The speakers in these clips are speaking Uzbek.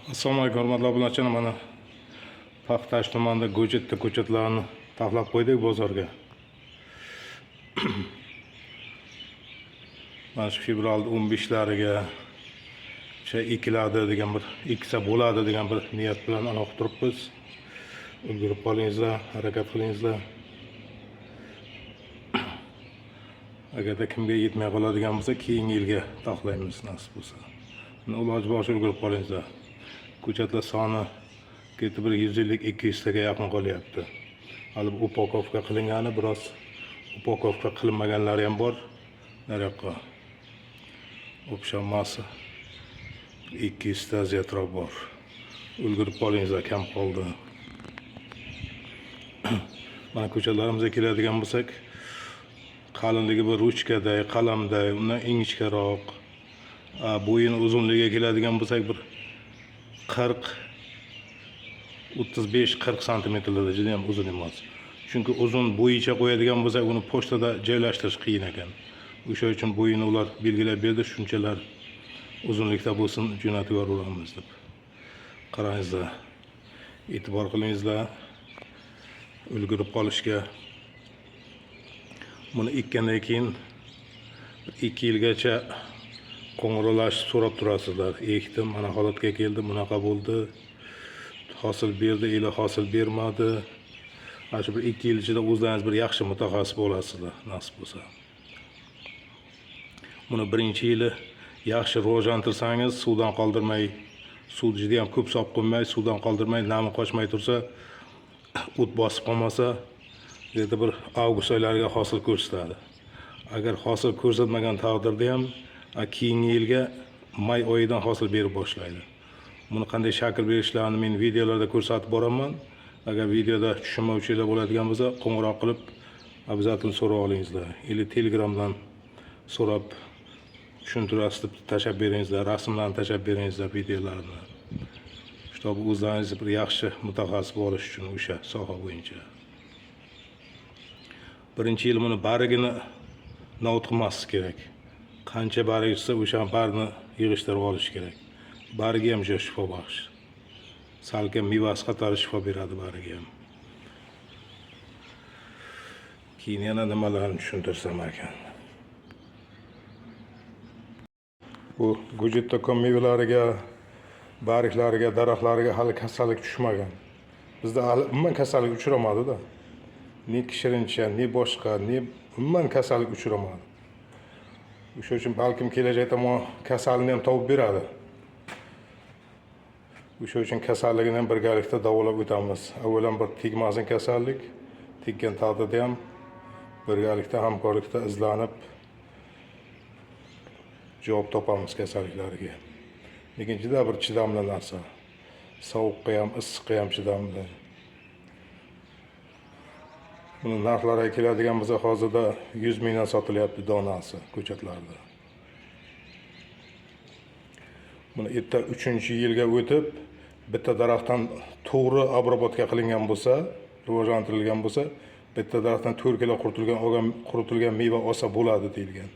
Assalomu alaykum hurmatli obunachilar, mana Paxtash tumanida go'jatda ko'chatlarni taxlab qo'ydik bozorga. Mana shu fevralda 15lariga ikkilarda degan bir ikkisa bo'ladi degan bir niyat bilan aloq turibmiz. Ulgurib qolingizlar, harakat qilingizlar. Agarda kimga yetmay qoladigan bo'lsa, keyingi yilga taxlaymiz nasib bo'lsa. Iloji boricha ulgurib qolingizlar. Ko'chatlar soni ketib bir 150-200 taga yaqin qolyapti. Hali upakovka qilingani, biroz upakovka qilinmaganlari ham bor. Nariyoqqa общая massa 200 ta ziyodroq bor. Ulgurib qolingizlar, kam qoldi. Mana ko'chatlarimizga keladigan bo'lsak, qalinligi bir ruchkaday, qalamday, undan ingichkaroq. Bo'yini uzunligiga keladigan bo'lsak, bir 35-40 santimetrlarda juda ham uzun emas. Chunki uzun bo'yicha qo'yadigan bo'lsak, uni pochtada joylashtirish qiyin ekan. O'sha uchun bo'yini ular belgilab berdi, shunchalar uzunlikda bo'lsin, jo'natib yuboramiz deb. Qarangizlar, e'tibor qilingizlar, ulgurib qolishga. Buni ekkandan keyin 2 yilgacha qo'ng'iroqlashib so'rab turasizlar. Ekdim, mana holatga keldi, bunaqa bo'ldi. Hosil berdi, ila hosil bermadi. Shu bir 2 yil ichida o'zlaringiz bir yaxshi mutaxassis bo'lasizlar, nasib bo'lsa. Buni birinchi yili yaxshi rivojlantirsangiz, suvdan qoldirmay, suv juda ham ko'p solib qo'ymay, suvdan qoldirmay, nami qochmay tursa, o't bosib qolmasa, yerda bir avgust oylariga hosil ko'rsatadi. Agar hosil ko'rsatmagan taqdirda ham keyingi yilga may oyidan hosil berib boshlaydi. Buni qanday shakl berishlarini men videolarda ko'rsatib boraman. Agar videoda tushunmovchilar bo'ladigan bo'lsa, qo'ng'iroq qilib обязательно so'rab olingizlar. Или Telegramdan so'rab tushuntirasiz deb tashab beringizlar, rasmlarni tashab beringizlar videolarni. Чтобы o'zlaringiz bir yaxshi mutaxassis bo'lish uchun o'sha soha bo'yicha. Birinchi yil buni barigini navtqilmaslik kerak. Qancha barig chiqsa, o'sha barini yig'ishtirib olish kerak. Barigi ham juda shifo baxsh. Salkam mevasi qatori shifo beradi barigi ham. Keyin yana nimalarni tushuntirsam ekan. Bu go'jatda kom mevalariga, bariklariga, daraxtlariga hali kasallik tushmagan. Bizda hali umuman kasallik uchramadi-da. Ne kishirincha, ne boshqa, ne umuman kasallik uchramadi. O'sha uchun balkim kelajakda bu kasallikni ham topib beradi. O'sha uchun kasalligini ham birgalikda davolab o'tamiz. Avvalan bir tegmasin kasallik, tekkan taqdirda ham birgalikda hamkorlikda izlanib javob topamiz kasalliklariga. Lekin juda bir chidamli narsa. Sovuqqa ham, issiqqa ham chidamli. Buni narxlariga keladigan bo'lsa, hozirda 100 mingdan sotilyapti donasi ko'chatlarda. Buni erta 3-yilga o'tib, bitta daraxtdan to'g'ri obrobotka qilingan bo'lsa, rivojlantirilgan bo'lsa, bitta daraxtdan 4 kilo quritilgan meva olsa bo'ladi deyilgan.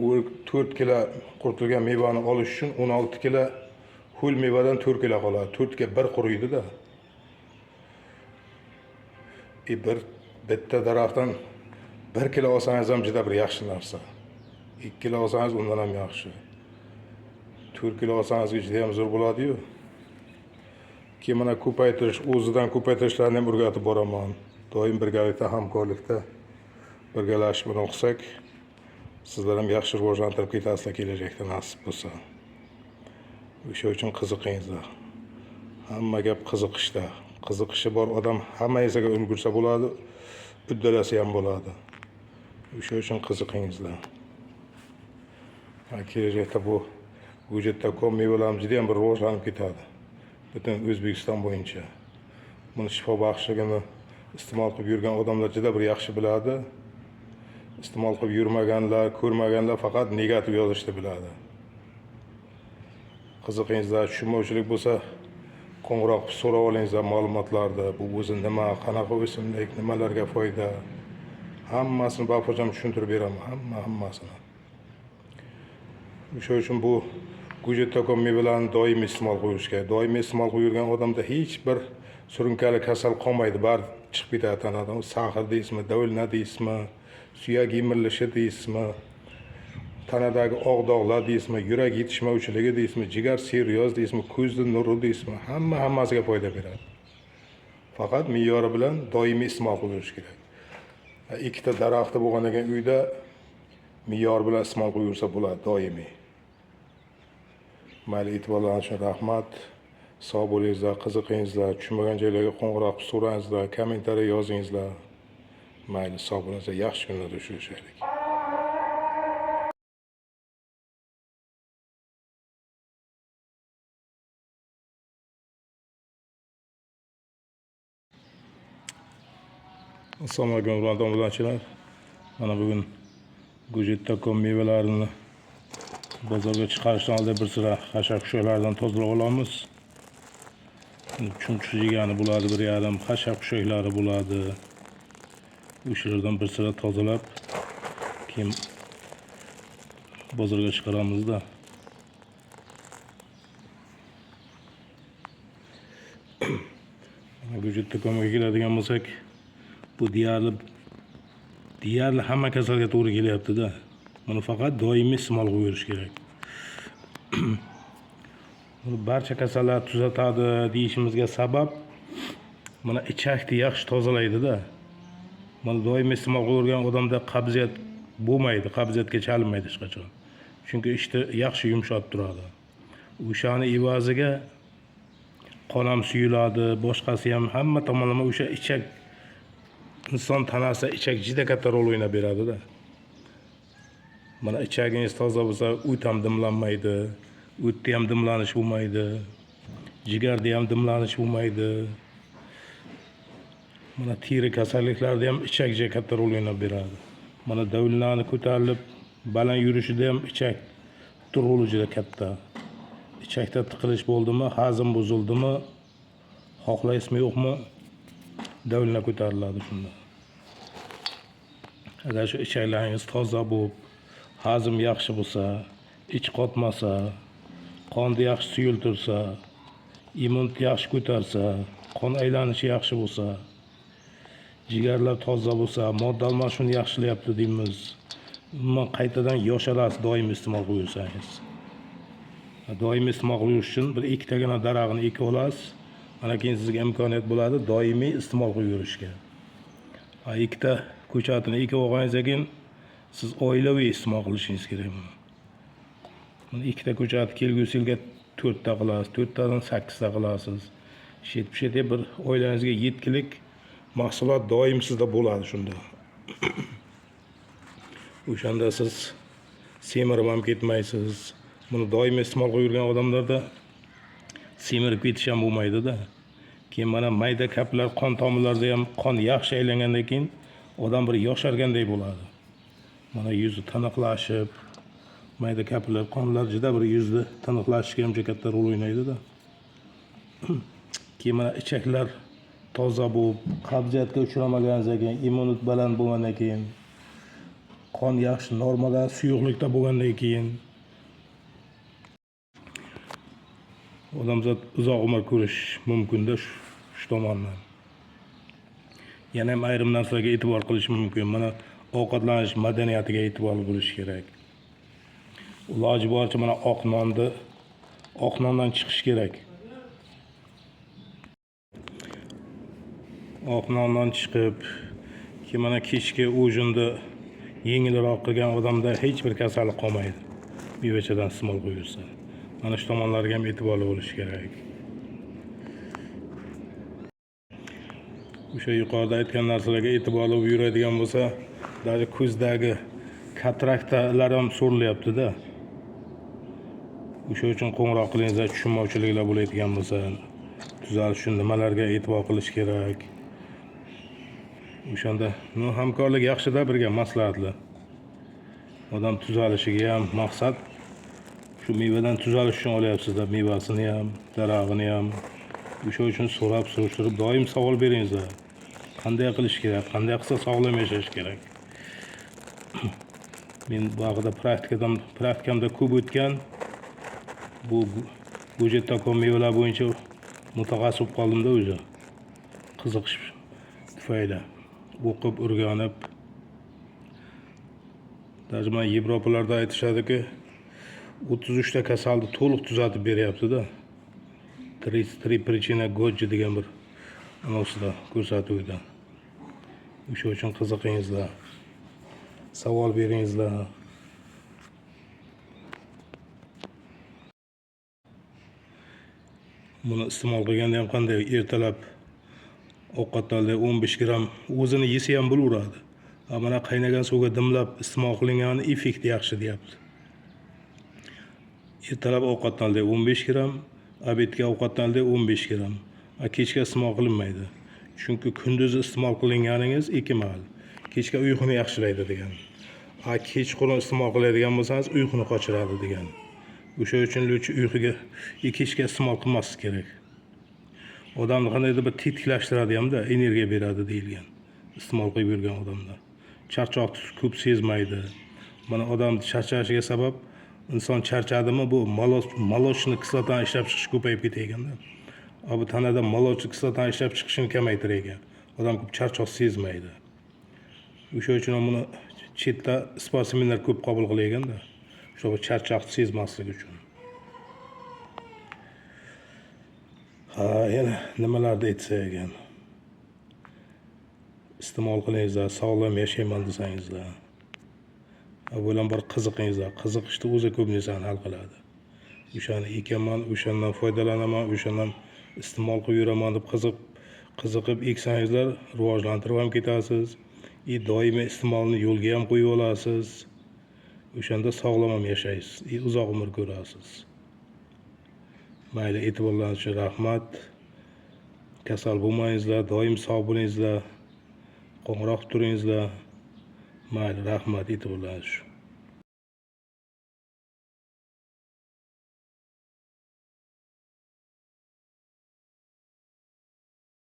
U 4 kilo quritilgan mevani olish uchun 16 kilo ho'l mevadan 4 kilo qoladi. 4 ga 1 quriydi-da. Bitta daraxtdan 1 kilo olsangiz ham juda bir yaxshi narsa. 2 kilo olsangiz undan ham yaxshi. 4 kilo olsangiz juda ham zo'r bo'ladi-yu. Keyin mana ko'paytirish, o'zidan ko'paytirishlarni ham o'rgatib boraman. Doim birgalikda hamkorlikda birgalashib buni qilsak, sizlar ham yaxshi rivojlantirib ketasizlar kelajakda nasib bo'lsa. O'sha uchun qiziqingizlar. Hamma gap qiziqishda. Qiziqishi bor odam hamma narsaga ulgursa bo'ladi, uddalasa ham bo'ladi. O'sha uchun qiziqingizlar. Kelajakda bu go'jatda kom mevalarimiz juda ham bir rivojlanib ketadi. Butun O'zbekiston bo'yicha. Buni shifo baxshligini iste'mol qilib yurgan odamlar juda bir yaxshi biladi. Iste'mol qilib yurmaganlar, ko'rmaganlar faqat negativ yozishni biladi. Qiziqingizlar, tushunmovchilik bo'lsa, qo'ng'iroq qilib so'rab olingizlar ma'lumotlarda. Bu o'zi nima, qanaqa o'simlik, nimalarga foyda. Hammasini bafurjam tushuntirib beraman, hammasini. O'sha uchun bu Gujettakon mevalarni doimiy iste'mol qilish kerak. Doimiy iste'mol qilib yurgan odamda hech bir surunkali kasal qolmaydi. Bari chiqib ketadi tanadan. Sahr deysizmi, davulna deysizmi, suyak yemirilishi deysizmi, tanadagi oq dog'lar deysizmi, yurak yetishmovchiligi deysizmi, jigar seryoz deysizmi, ko'zning nuri deysizmi, hammasiga foyda beradi. Faqat me'yori bilan doimiy iste'mol qilish kerak. Ikkita daraxti bo'lgan ekan uyda me'yor bilan iste'mol qilib yursa bo'ladi doimiy. Mayli, e'tiborlaringiz uchun rahmat. Sog' bo'lingizlar, qiziqingizlar, tushunmagan joylarga qo'ng'iroq qilib so'rangizlar, kommentariy yozingizlar. Mayli, sog' bo'lingizlar, yaxshi kunlarda uchrashaylik. Assalomu alaykum hurmatli obunachilar. Mana bugun Gujettakon mevalarini bozorga chiqarishdan oldin bir sira xashak-xushaklardan tozalab olamiz. Chunchuq jegani bo'ladi, bir yarim xashak-xushaklari bo'ladi. O'shalardan bir sira tozalab, keyin bozorga chiqaramizda. Gujettakonga keladigan bo'lsak, bu deyarli hamma kasalga to'g'ri kelyapti-da. Buni faqat doimiy iste'mol qilib yurish kerak. Barcha kasallarni tuzatadi deyishimizga sabab mana ichakni yaxshi tozalaydi-da. Mana doimiy iste'mol qilib yurgan odamda qabziyat bo'lmaydi, qabziyatga chalinmaydi hech qachon. Chunki ishni yaxshi yumshatib turadi. O'shani evaziga qon ham suyuladi, boshqasi ham hamma tomonlama o'sha ichak inson tanasida ichak juda katta rol o'ynab beradi-da. Mana ichagingiz toza bo'lsa, o't ham dimlanmaydi, o'tda ham dimlanish bo'lmaydi, jigarda ham dimlanish bo'lmaydi. Mana teri kasalliklarda ham ichak juda katta rol o'ynab beradi. Mana davullarni ko'tarilib, baland yurishida ham ichak roli juda katta. Ichakda tiqilish bo'ldimi, hazm buzildimi, xohlaysizmi yo'qmi, davullar ko'tariladi shunda. Agar shu ichaklaringiz toza bo'lib, hazm yaxshi bo'lsa, ich qotmasa, qonni yaxshi suyultirsa, immunitet yaxshi ko'tarsa, qon aylanishi yaxshi bo'lsa, jigarlar toza bo'lsa, modda almashuvini yaxshilayapti deymiz. Umuman qaytadan yosharasiz doimiy iste'mol qilib yursangiz. Doimiy iste'mol qilib yurish uchun bir ikkitagina daraxtni ekib olasiz. Mana keyin sizga imkoniyat bo'ladi doimiy iste'mol qilib yurishga. Ikkita ko'chatini ekib olganingizdan keyin siz oilaviy iste'mol qilishingiz kerak. Mana ikkita ko'chatni kelgusi yilga 4 ta qilasiz, 4 tadan 8 ta qilasiz. Shet-shetga bir oilangizga yetkilik mahsulot doim sizda bo'ladi shunda. O'shanda siz semirib ham ketmaysiz. Buni doimiy iste'mol qilib yurgan odamlarda semirib ketish ham bo'lmaydi-da. Keyin mana mayda kaplar qon tomirlarida ham qon yaxshi aylangandan keyin odam bir yoshargandek bo'ladi. Mana yuzi tiniqlashib, mayda kaplar qonlar juda bir yuzni tiniqlashiga ham juda katta rol o'ynaydi-da. Keyin mana ichaklar toza bo'lib, qabziyatga uchramagandan keyin, immunitet baland bo'lgandan keyin, qon yaxshi normada, suyuqlikda bo'lgandan keyin odamzod uzoq umr ko'rish mumkin-da shu tomondan. Yana ham ayrim narsalarga e'tibor qilish mumkin. Mana ovqatlanish madaniyatiga e'tibor bo'lish kerak. Iloji boricha mana oq nondan chiqish kerak. Oq nondan chiqib, keyin mana kechki ujinni yengilroq qilgan odamda hech bir kasallik qolmaydi. Mevachadan iste'mol qilib yursa. Mana shu tomonlarga ham e'tiborli bo'lish kerak. O'sha yuqorida aytgan narsalarga e'tiborli bo'lib yuradigan bo'lsa, даже ko'zdagi katraktalar ham so'rilyapti-da. O'sha uchun qo'ng'iroq qilingizlar, tushunmovchiliklar bo'layotgan bo'lsa, tuzalish uchun nimalarga e'tibor qilish kerak. O'shanda hamkorlik yaxshi-da, birga maslahatlar. Odam tuzalishiga ham maqsad shu mevadan tuzalish uchun olyapsizlar, mevasini ham, darag'ini ham. O'sha uchun so'rab, surishtirib doim savol beringizlar. Qanday qilish kerak, qanday qilsa sog'lom yashash kerak. Men bu haqida praktikamda ko'p o'tgan. Bu go'jetdagi mevalar bo'yicha mutaxassis bo'lib qoldimda o'zi. Qiziqish tufayli o'qib, o'rganib. Tarjimon Yevropalarda aytishadiki, 33 ta kasalni to'liq tuzatib beryapti-da. 33 причина Gojji degan bir anosida ko'rsatuvda. O'sha uchun qiziqingizlar. Savol beringizlar. Buni iste'mol qilganda ham qanday ertalab ovqatlarda 15 gramm o'zini yesa ham bo'laveradi. Mana qaynagan suvga dimlab iste'mol qilingani effekti yaxshi deyapti. Ertalab ovqatlarda 15 gramm, obedga ovqatlarda 15 gramm. Kechga iste'mol qilinmaydi. Chunki kunduzi iste'mol qilinganingiz 2 mahal. Kechga uyquni yaxshilaydi degan. Kechqurun iste'mol qiladigan bo'lsangiz uyquni qochiradi degan. O'sha uchun uyquga kechga iste'mol qilmaslik kerak. Odamni qandaydir bir tetiklashtiradi hamda, energiya beradi deyilgan. Iste'mol qilib yurgan odamda. Charchoqni ko'p sezmaydi. Mana odamning charchashiga sabab inson charchadimi bu молочный kislotani ishlab chiqish ko'payib ketayotganda. Bu tanada молочный kislotani ishlab chiqishini kamaytirar ekan. Odam ko'p charchoq sezmaydi. O'sha uchun buni chetda sportsmenlar ko'p qabul qilayotganda. Shu charchoqni sezmaslik uchun. Yana nimalarni aytsa ekan. Iste'mol qilingizlar, sog'lom yashayman desangizlar. Avvalan bir qiziqingizlar. Qiziqishni o'zi ko'p narsani hal qiladi. O'shani ekaman, o'shandan foydalanaman, o'shandan iste'mol qilib yuraman deb qiziqib eksangizlar, rivojlantirib ham ketasiz. Doimiy iste'molni yo'lga ham qo'yib olasiz. O'shanda sog'lom ham yashaysiz, uzoq umr ko'rasiz. Mayli, e'tiborlaringiz uchun rahmat. Kasal bo'lmangizlar, doim sog' bo'lingizlar. Qo'ng'iroq turingizlar. Mayli, rahmat e'tiborlaringiz uchun.